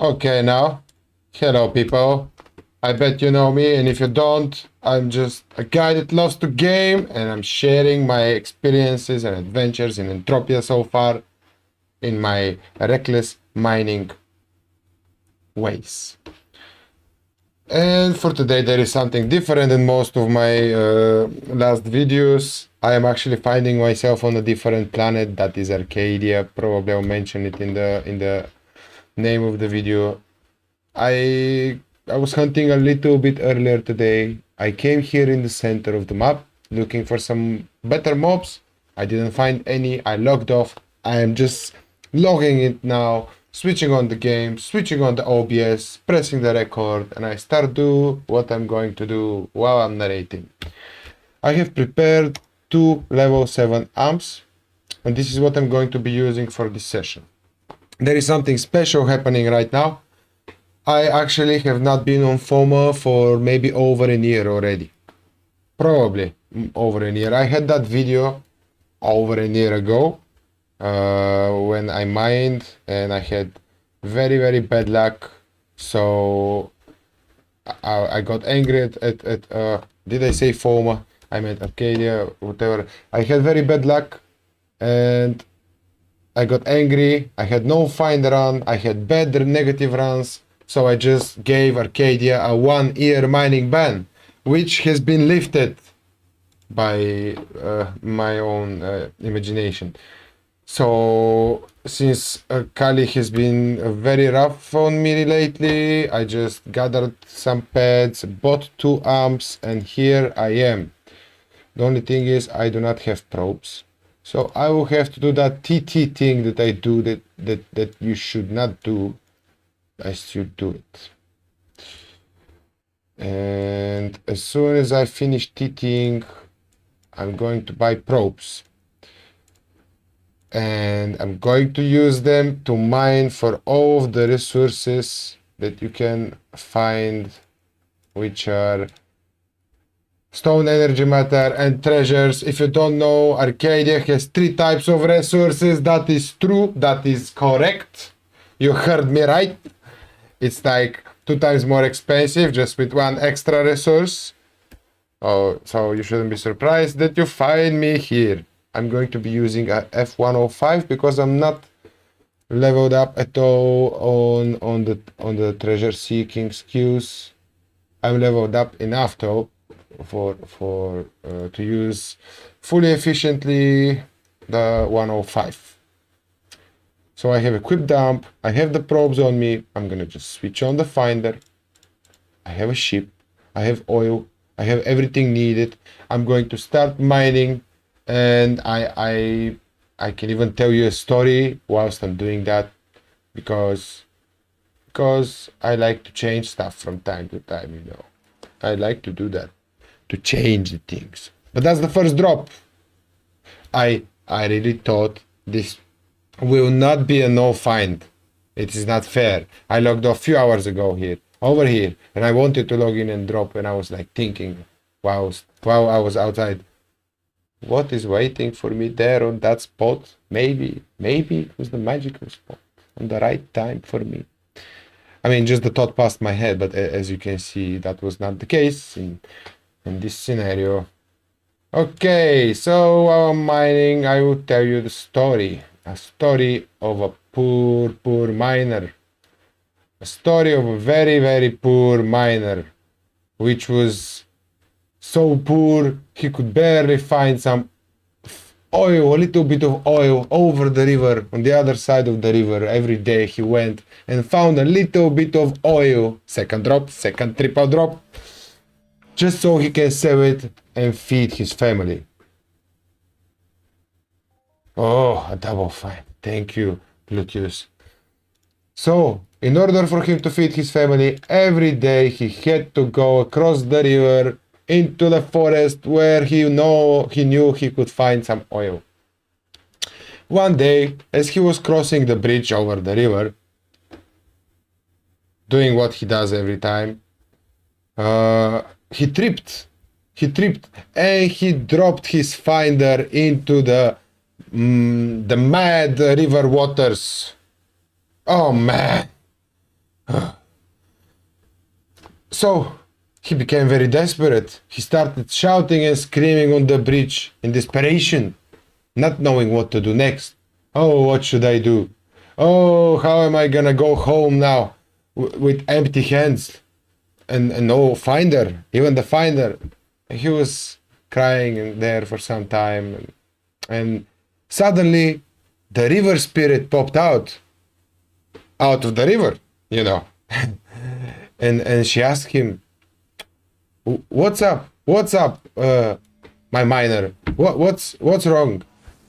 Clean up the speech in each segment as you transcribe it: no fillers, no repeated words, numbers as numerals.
Okay, now, hello people. I bet you know me, and if you don't, I'm just a guy that loves to game, and I'm sharing my experiences and adventures in Entropia so far in my reckless mining ways. And for today, there is something different than most of my last videos. I am actually finding myself on a different planet that is Arkadia. Probably I'll mention it in the name of the video. I was hunting a little bit earlier today. I came here in the center of the map looking for some better mobs. I didn't find any. I logged off. I am just logging it now, switching on the game, switching on the OBS, pressing the record, and I start do what I'm going to do while I'm narrating. I have prepared 2 level 7 amps, and this is what I'm going to be using for this session. There is something special happening right now. I actually have not been on FOMA for maybe over a year already. Probably over a year. I had that video over a year ago when I mined and I had very bad luck. So I got angry at did I say FOMA? I meant Arkadia, whatever. I had very bad luck and I got angry. I had no find run. I had bad negative runs. So I just gave Arkadia a 1-year mining ban, which has been lifted by my own imagination. So since Kali has been very rough on me lately, I just gathered some pads, bought 2 amps, and here I am. The only thing is I do not have probes. So I will have to do that TT thing that I do that you should not do. I should do it. And as soon as I finish TTing, I'm going to buy probes. And I'm going to use them to mine for all of the resources that you can find, which are stone, energy matter, and treasures. If you don't know, Arkadia has 3 types of resources. That is true. That is correct. You heard me right. It's like 2 times more expensive just with 1 extra resource. Oh, so you shouldn't be surprised that you find me here. I'm going to be using a F105 because I'm not leveled up at all on the treasure seeking skills. I'm leveled up enough though for to use fully efficiently the 105. So I have a quick dump, I have the probes on me, I'm gonna just switch on the finder, I have a ship, I have oil, I have everything needed. I'm going to start mining, and I can even tell you a story whilst I'm doing that, because I like to change stuff from time to time, you know. I like to do that, to change the things. But that's the first drop. I really thought this will not be a no find. It is not fair. I logged off a few hours ago over here, and I wanted to log in and drop, and I was like thinking while I was outside, what is waiting for me there on that spot? Maybe it was the magical spot on the right time for me. I mean, just the thought passed my head, but as you can see, that was not the case in this scenario. Okay, so while I'm mining, I will tell you the story. A story of a poor miner. A story of a very poor miner, which was so poor he could barely find some oil, a little bit of oil over the river, on the other side of the river. Every day he went and found a little bit of oil, second drop, second triple drop, just so he can sell it and feed his family. Oh, a double find. Thank you, Lootius. So, in order for him to feed his family, every day he had to go across the river into the forest where he knew he could find some oil. One day, as he was crossing the bridge over the river, doing what he does every time, he tripped and he dropped his finder into the mad river waters. Oh man, So he became very desperate. He started shouting and screaming on the bridge in desperation, not knowing what to do next. Oh, what should I do? Oh, how am I gonna go home now with empty hands and no finder, even the finder. He was crying there for some time, and suddenly the river spirit popped out of the river, you know. and she asked him, what's up, my miner, what's wrong?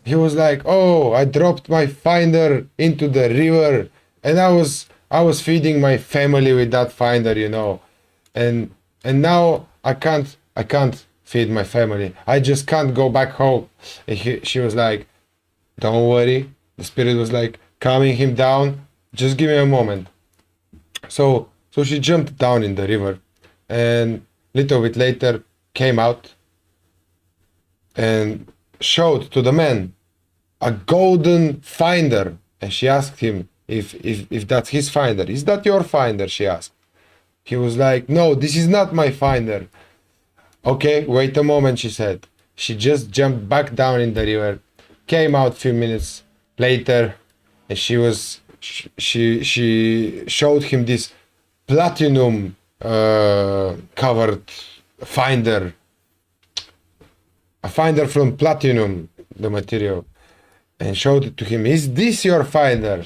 He was like, oh, I dropped my finder into the river, and I was feeding my family with that finder, you know, and now I can't feed my family. I just can't go back home. And she was like, don't worry. The spirit was like calming him down. Just give me a moment. So she jumped down in the river, and little bit later came out and showed to the man a golden finder. And she asked him if that's his finder. Is that your finder? She asked. He was like, no, this is not my finder. Okay, wait a moment, she said. She just jumped back down in the river, came out a few minutes later, and she showed him this platinum covered finder. A finder from platinum, the material. And showed it to him. Is this your finder?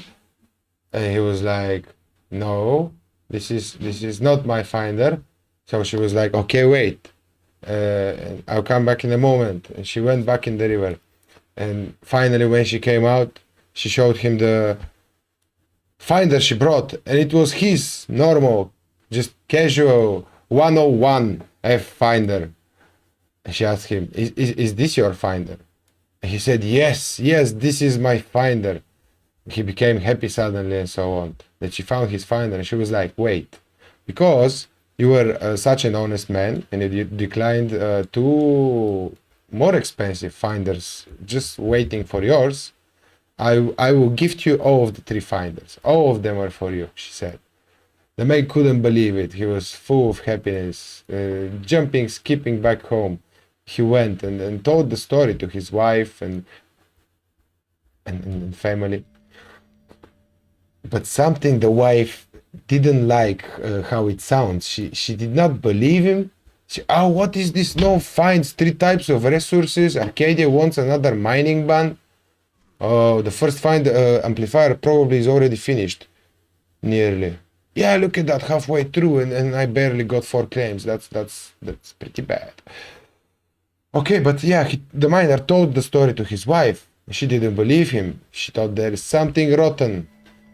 And he was like, no, this is not my finder. So she was like, okay, wait. I'll come back in a moment. And she went back in the river. And finally, when she came out, she showed him the finder she brought. And it was his normal, just casual 101 F finder. And she asked him, is this your finder? And he said, yes, this is my finder. He became happy suddenly and so on. That she found his finder. And she was like, wait, because you were such an honest man and you declined 2 more expensive finders just waiting for yours, I will gift you all of the 3 finders. All of them are for you, she said. The man couldn't believe it. He was full of happiness, jumping, skipping back home. He went and told the story to his wife and family. But something the wife didn't like how it sounds. She did not believe him. What is this? No finds 3 types of resources. Arkadia wants another mining ban. Oh, the first find amplifier probably is already finished. Nearly. Yeah, look at that, halfway through, and I barely got 4 claims. That's pretty bad. Okay, but yeah, the miner told the story to his wife. She didn't believe him. She thought there is something rotten.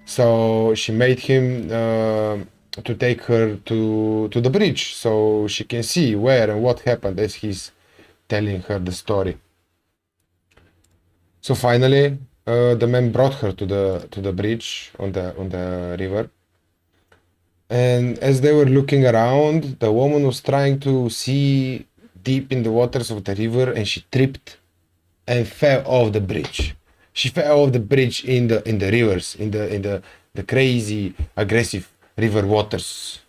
So she made him to take her to the bridge so she can see where and what happened as he's telling her the story. So finally, the man brought her to the bridge on the river. And as they were looking around, the woman was trying to see deep in the waters of the river, and she tripped and fell off the bridge. She fell off the bridge in the rivers, in the crazy, aggressive river waters.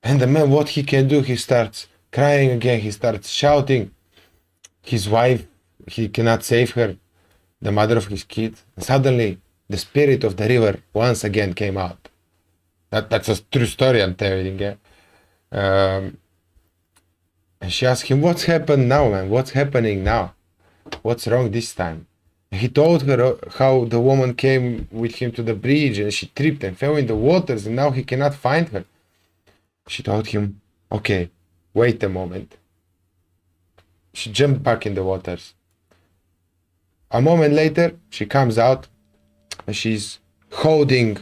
And the man, what he can do, he starts crying again. He starts shouting. His wife, he cannot save her, the mother of his kid. And suddenly, the spirit of the river once again came out. That's a true story I'm telling you. And she asked him, what's happened now, man? What's happening now? What's wrong this time? And he told her how the woman came with him to the bridge and she tripped and fell in the waters and now he cannot find her. She told him, okay, wait a moment. She jumped back in the waters. A moment later, she comes out and she's holding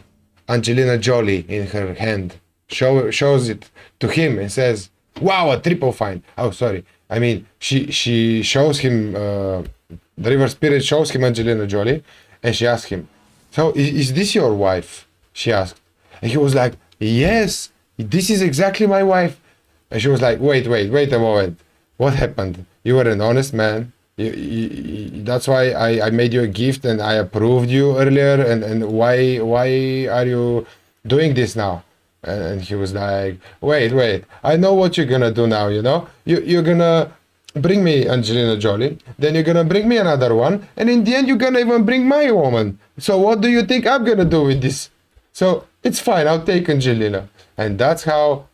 Angelina Jolie in her hand. Shows it to him and says, wow, a triple find. Oh, sorry. I mean, she shows him, the river spirit shows him Angelina Jolie, and she asked him, so is this your wife? She asked. And he was like, yes, this is exactly my wife. And she was like, wait a moment. What happened? You were an honest man. That's why I made you a gift and I approved you earlier. And why are you doing this now? And he was like, wait, I know what you're gonna do now, you know? You're gonna bring me Angelina Jolie, then you're gonna bring me another one, and in the end you're gonna even bring my woman. So what do you think I'm gonna do with this? So it's fine, I'll take Angelina. And that's how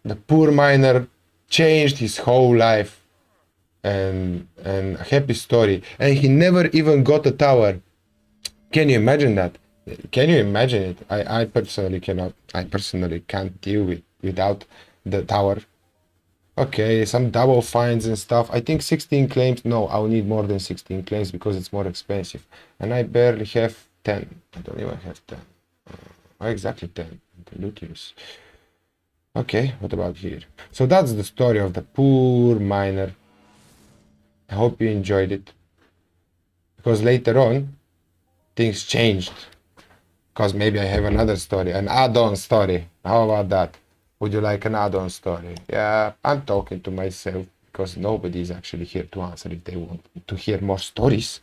the poor miner changed his whole life. And a happy story. And he never even got a tower. Can you imagine that? Can you imagine it? I personally cannot. I personally can't deal without the tower. Okay, some double finds and stuff. I think 16 claims. No, I'll need more than 16 claims because it's more expensive. And I barely have 10. I don't even have 10. Exactly 10. The Lootius. Okay, what about here? So that's the story of the poor miner. I hope you enjoyed it. Because later on, things changed. Because maybe I have another story, an add-on story. How about that? Would you like an add-on story? Yeah, I'm talking to myself because nobody is actually here to answer if they want to hear more stories.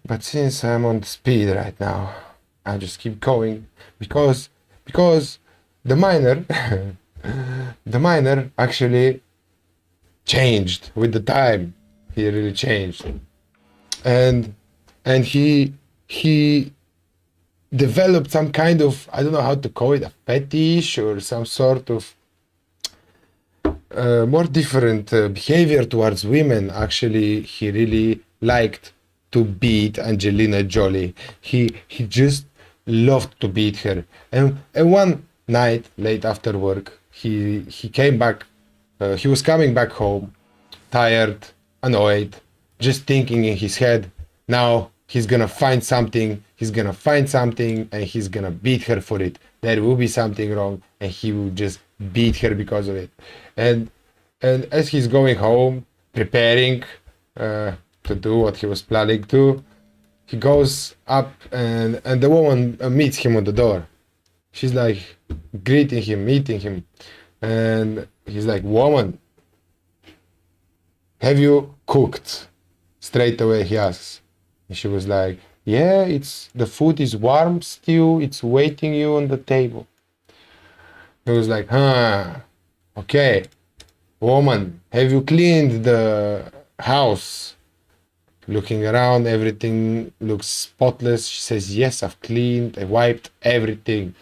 But since I'm on the speed right now, I'll just keep going because the miner, the miner actually changed with the time. He really changed, and he developed some kind of, I don't know how to call it, a fetish or some sort of more different behavior towards women. Actually, he really liked to beat Angelina Jolie. He just loved to beat her. And one night, late after work, he came back. He was coming back home, tired, annoyed, just thinking in his head, now he's gonna find something, and he's gonna beat her for it. There will be something wrong, and he will just beat her because of it. And as he's going home, preparing to do what he was planning to, he goes up, and the woman meets him on the door. She's like greeting him, meeting him, and he's like, "Woman, have you cooked?" Straight away he asks. And she was like, "Yeah, the food is warm still, it's waiting you on the table." He was like, okay. "Woman, have you cleaned the house?" Looking around, everything looks spotless. She says, "Yes, I've cleaned, I wiped everything."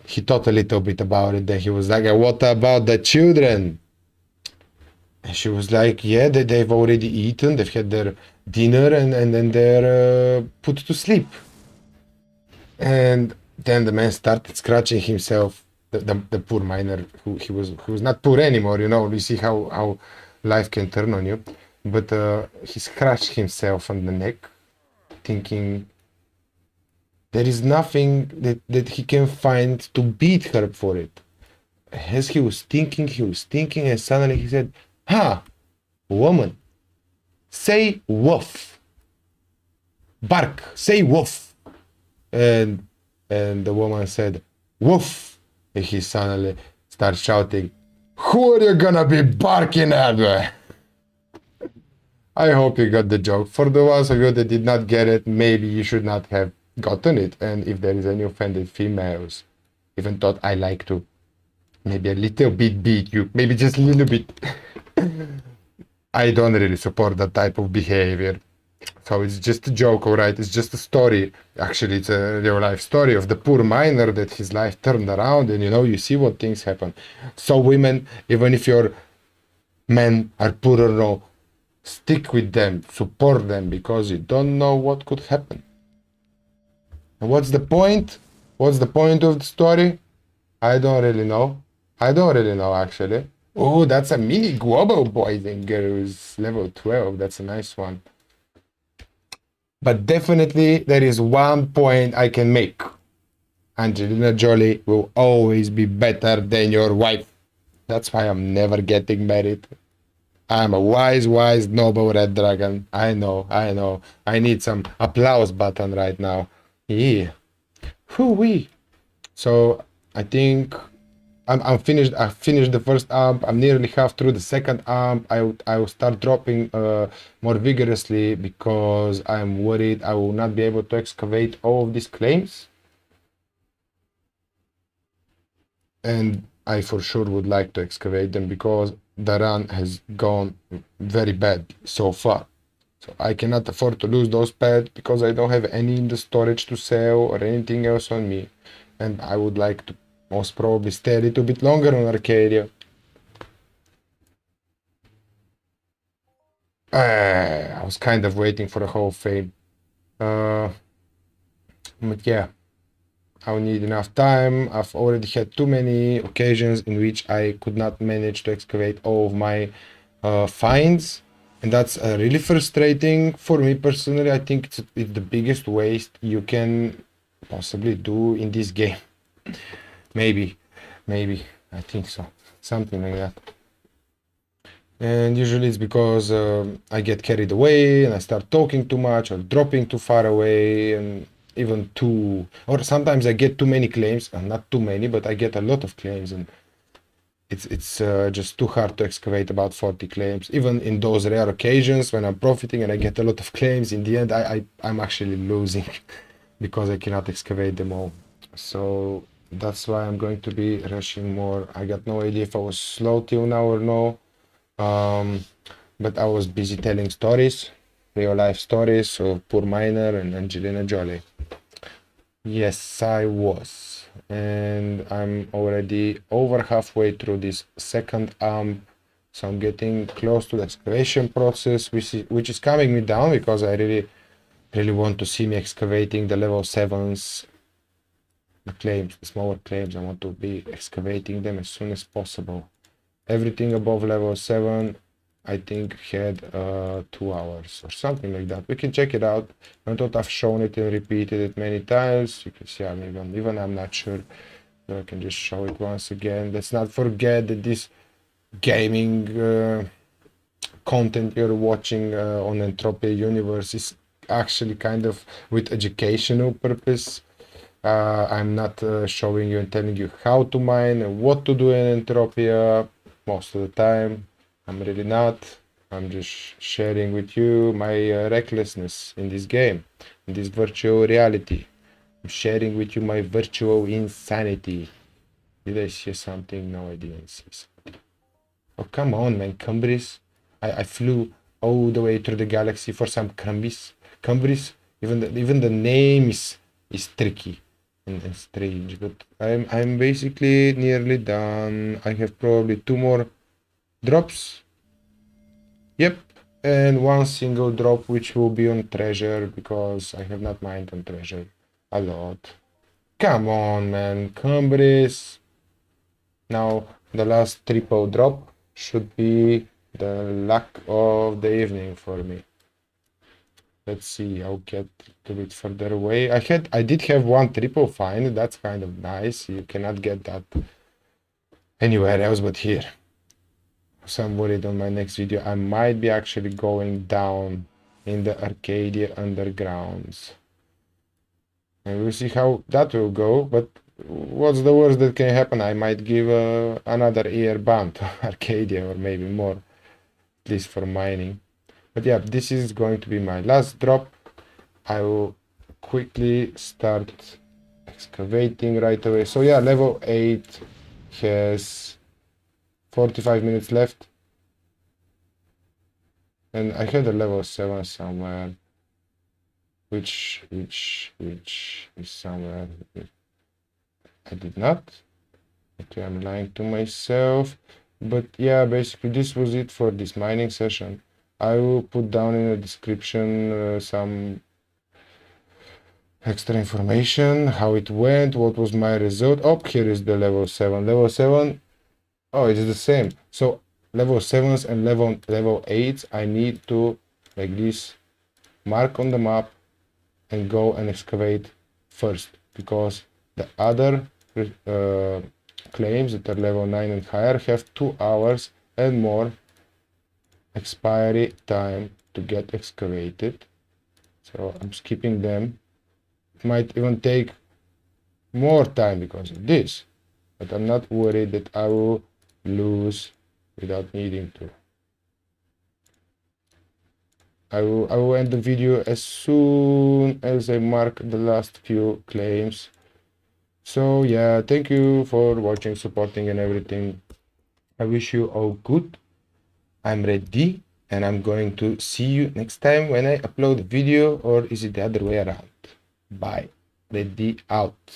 He thought a little bit about it. Then he was like, "What about the children?" And she was like, "Yeah, they've already eaten, they've had their dinner, and then they're put to sleep." And then the man started scratching himself, the poor miner, who was not poor anymore, you know. You see how life can turn on you. But he scratched himself on the neck, thinking there is nothing that he can find to beat her for it. As he was thinking, and suddenly he said, "Woman, say woof. Bark, say woof." And the woman said, "Woof." And he suddenly started shouting, "Who are you gonna be barking at?" I hope you got the joke. For the ones of you that did not get it, maybe you should not have gotten it. And if there is any offended females, even thought I like to maybe a little bit beat you, maybe just a little bit. I don't really support that type of behavior. So it's just a joke, alright? It's just a story. Actually, it's a real life story of the poor miner that his life turned around, and you see what things happen. So women, even if your men are poor or no, stick with them, support them, because you don't know what could happen. And what's the point? What's the point of the story? I don't really know. Actually. Oh, that's a mini global, boys and girls. Level 12. That's a nice one. But definitely there is one point I can make. Angelina Jolie will always be better than your wife. That's why I'm never getting married. I'm a wise, noble red dragon. I know. I need some applause button right now. Yeah. Whoo-wee. So I think I'm finished. I finished the first amp. I'm nearly half through the second amp. I will start dropping more vigorously because I'm worried I will not be able to excavate all of these claims. and I for sure would like to excavate them because the run has gone very bad so far. So I cannot afford to lose those pads because I don't have any in the storage to sell or anything else on me. And I would like to most probably stay a little bit longer on Arcadia. I was kind of waiting for a Hall of Fame. But yeah, I'll need enough time. I've already had too many occasions in which I could not manage to excavate all of my finds. And that's really frustrating for me personally. I think it's the biggest waste you can possibly do in this game. Maybe, I think so. Something like that. And usually it's because I get carried away and I start talking too much or dropping too far away and even too, or sometimes I get too many claims, not too many, but I get a lot of claims and it's just too hard to excavate about 40 claims. Even in those rare occasions when I'm profiting and I get a lot of claims, in the end I'm actually losing because I cannot excavate them all. So that's why I'm going to be rushing more. I got no idea if I was slow till now or no. But I was busy telling stories, real life stories of poor miner and Angelina Jolie. Yes, I was. And I'm already over halfway through this second amp. So I'm getting close to the excavation process, which is calming me down because I really want to see me excavating the level 7s, the claims, the smaller claims. I want to be excavating them as soon as possible. Everything above level 7 I think had 2 hours or something like that. We can check it out. I thought I've shown it and repeated it many times. You can see even I'm not sure. So I can just show it once again. Let's not forget that this gaming content you're watching on Entropia Universe is actually kind of with educational purpose. I'm not showing you and telling you how to mine and what to do in Entropia most of the time. I'm really not. I'm just sharing with you my recklessness in this game, in this virtual reality. I'm sharing with you my virtual insanity. Did I see something? No, I didn't see something. Oh, come on, man, Cumbris. I flew all the way through the galaxy for some Cumbris. Cumbris, even the name is tricky and strange, but I'm basically nearly done. I have probably 2 more drops. Yep, and 1 single drop which will be on treasure because I have not mined on treasure a lot. Come on, man, Cumbris. Now the last triple drop should be the luck of the evening for me. Let's see, I'll get a bit further away. I did have 1 triple find. That's kind of nice. You cannot get that anywhere else but here. So I'm worried on my next video I might be actually going down in the Arkadia undergrounds. And we'll see how that will go, but what's the worst that can happen? I might give another year ban to Arcadia or maybe more, at least for mining. But yeah, this is going to be my last drop. I will quickly start excavating right away. So yeah, level 8 has 45 minutes left. And I had a level 7 somewhere, which is somewhere. I did not. Okay, I'm lying to myself. But yeah, basically this was it for this mining session. I will put down in the description some extra information, how it went, what was my result. Oh, here is the level 7. Level 7, oh, it's the same. So level 7s and level 8s, I need to, like this, mark on the map and go and excavate first, because the other claims that are level 9 and higher have 2 hours and more expiry time to get excavated. So I'm skipping them. It might even take more time because of this, but I'm not worried that I will lose without needing to. I will end the video as soon as I mark the last few claims. So yeah, thank you for watching, supporting and everything. I wish you all good. I'm ready and I'm going to see you next time when I upload a video, or is it the other way around? Bye. Ready out.